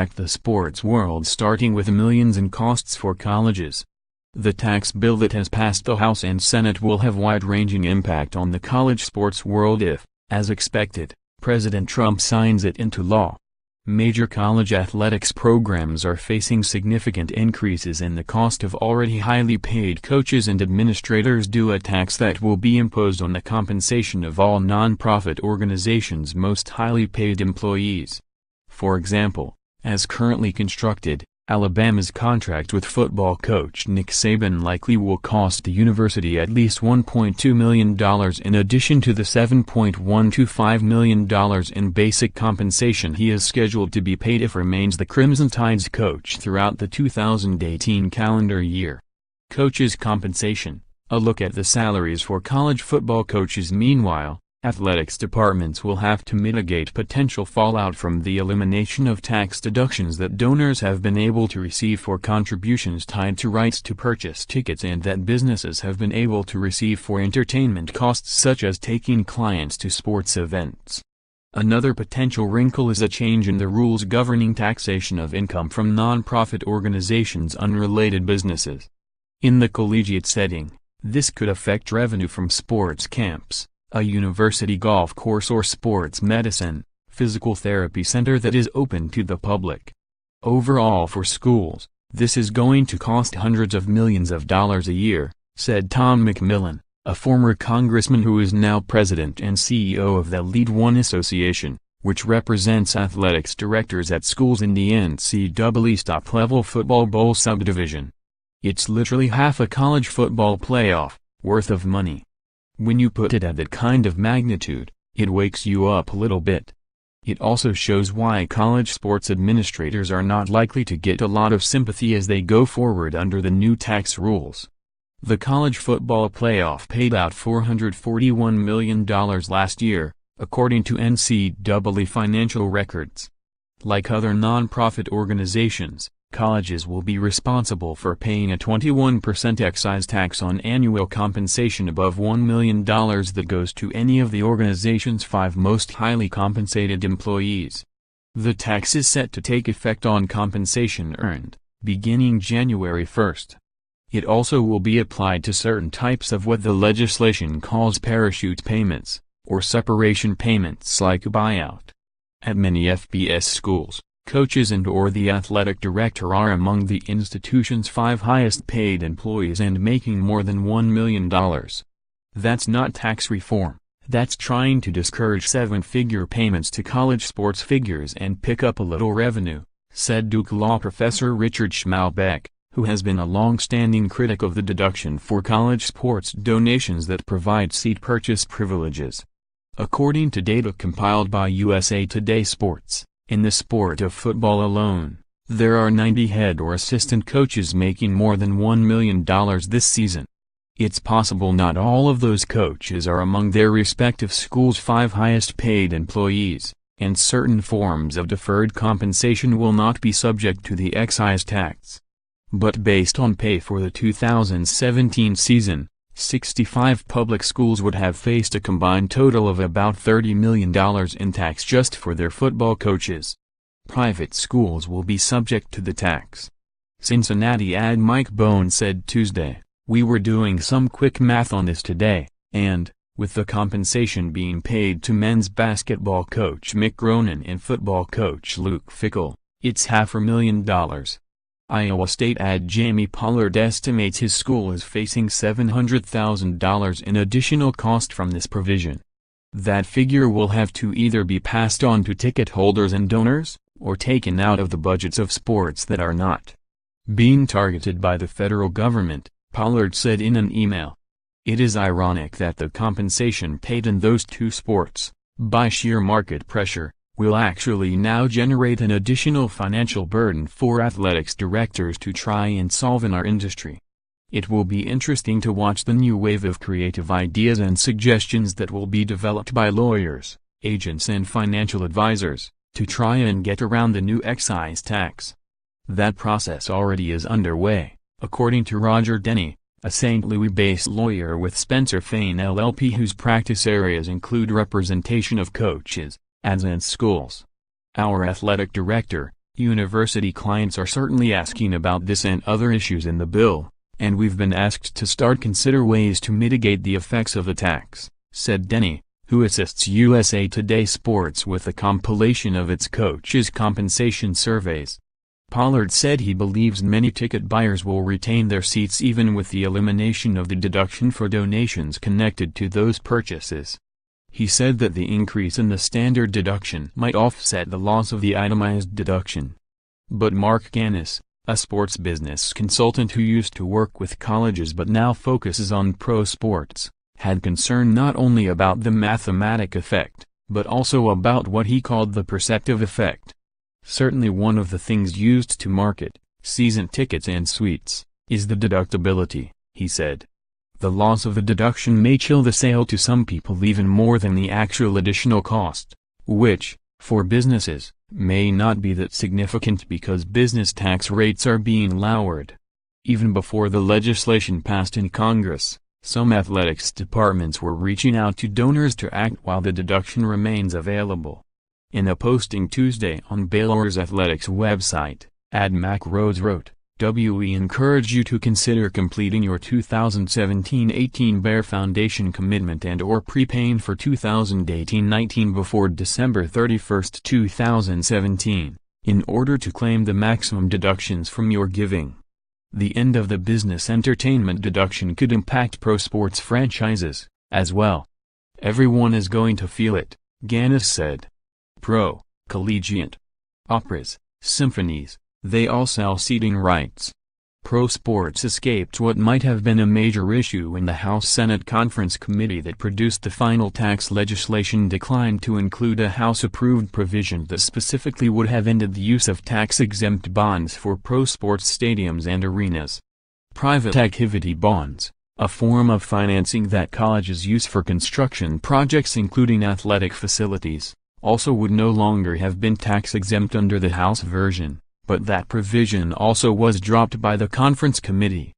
impact the sports world, starting with millions in costs for colleges. The tax bill that has passed the House and Senate will have wide-ranging impact on the college sports world if, as expected, President Trump signs it into law. Major college athletics programs are facing significant increases in the cost of already highly paid coaches and administrators due to a tax that will be imposed on the compensation of all nonprofit organizations' most highly paid employees. For example, as currently constructed, Alabama's contract with football coach Nick Saban likely will cost the university at least $1.2 million in addition to the $7.125 million in basic compensation he is scheduled to be paid if remains the Crimson Tide's coach throughout the 2018 calendar year. Coaches' compensation: a look at the salaries for college football coaches. Meanwhile, athletics departments will have to mitigate potential fallout from the elimination of tax deductions that donors have been able to receive for contributions tied to rights to purchase tickets and that businesses have been able to receive for entertainment costs such as taking clients to sports events. Another potential wrinkle is a change in the rules governing taxation of income from nonprofit organizations' unrelated businesses. In the collegiate setting, this could affect revenue from sports camps, a university golf course or sports medicine, physical therapy center that is open to the public. Overall for schools, this is going to cost hundreds of millions of dollars a year, said Tom McMillan, a former congressman who is now president and CEO of the Lead One Association, which represents athletics directors at schools in the NCAA's top-level football bowl subdivision. It's literally half a college football playoff worth of money. When you put it at that kind of magnitude, it wakes you up a little bit. It also shows why college sports administrators are not likely to get a lot of sympathy as they go forward under the new tax rules. The college football playoff paid out $441 million last year, according to NCAA financial records. Like other nonprofit organizations, colleges will be responsible for paying a 21% excise tax on annual compensation above $1 million that goes to any of the organization's 5 most highly compensated employees. The tax is set to take effect on compensation earned, beginning January 1st. It also will be applied to certain types of what the legislation calls parachute payments, or separation payments like a buyout. At many FBS schools, coaches and/or the athletic director are among the institution's 5 highest-paid employees and making more than $1 million. That's not tax reform, that's trying to discourage 7-figure payments to college sports figures and pick up a little revenue, said Duke law professor Richard Schmalbeck, who has been a long-standing critic of the deduction for college sports donations that provide seat purchase privileges. According to data compiled by USA Today Sports, in the sport of football alone, there are 90 head or assistant coaches making more than $1 million this season. It's possible not all of those coaches are among their respective schools' 5 highest-paid employees, and certain forms of deferred compensation will not be subject to the excise tax. But based on pay for the 2017 season, 65 public schools would have faced a combined total of about $30 million in tax just for their football coaches. Private schools will be subject to the tax. Cincinnati aide Mike Bohn said Tuesday, "We were doing some quick math on this today, and, with the compensation being paid to men's basketball coach Mick Cronin and football coach Luke Fickell, it's $500,000. Iowa State aide Jamie Pollard estimates his school is facing $700,000 in additional cost from this provision. That figure will have to either be passed on to ticket holders and donors, or taken out of the budgets of sports that are not being targeted by the federal government," Pollard said in an email. It is ironic that the compensation paid in those 2 sports, by sheer market pressure, will actually now generate an additional financial burden for athletics directors to try and solve in our industry. It will be interesting to watch the new wave of creative ideas and suggestions that will be developed by lawyers, agents and financial advisors, to try and get around the new excise tax. That process already is underway, according to Roger Denny, a St. Louis-based lawyer with Spencer Fane LLP whose practice areas include representation of coaches, ads and schools. Our athletic director, University clients are certainly asking about this and other issues in the bill, and we've been asked to start consider ways to mitigate the effects of the tax, said Denny, who assists USA Today Sports with a compilation of its coaches' compensation surveys. Pollard said he believes many ticket buyers will retain their seats even with the elimination of the deduction for donations connected to those purchases. He said that the increase in the standard deduction might offset the loss of the itemized deduction. But Mark Gannis, a sports business consultant who used to work with colleges but now focuses on pro sports, had concern not only about the mathematic effect, but also about what he called the perceptive effect. Certainly one of the things used to market season tickets and suites is the deductibility, he said. The loss of the deduction may chill the sale to some people even more than the actual additional cost, which, for businesses, may not be that significant because business tax rates are being lowered. Even before the legislation passed in Congress, some athletics departments were reaching out to donors to act while the deduction remains available. In a posting Tuesday on Baylor's athletics website, Mac Rhodes wrote, "We encourage you to consider completing your 2017-18 Bear Foundation commitment and/or prepaying for 2018-19 before December 31, 2017, in order to claim the maximum deductions from your giving. The end of the business entertainment deduction could impact pro sports franchises, as well. Everyone is going to feel it," Gannis said. Pro, collegiate, operas, symphonies, they all sell seating rights. Pro sports escaped what might have been a major issue when the House-Senate Conference Committee that produced the final tax legislation declined to include a House-approved provision that specifically would have ended the use of tax-exempt bonds for pro sports stadiums and arenas. Private activity bonds, a form of financing that colleges use for construction projects including athletic facilities, also would no longer have been tax-exempt under the House version, but that provision also was dropped by the conference committee.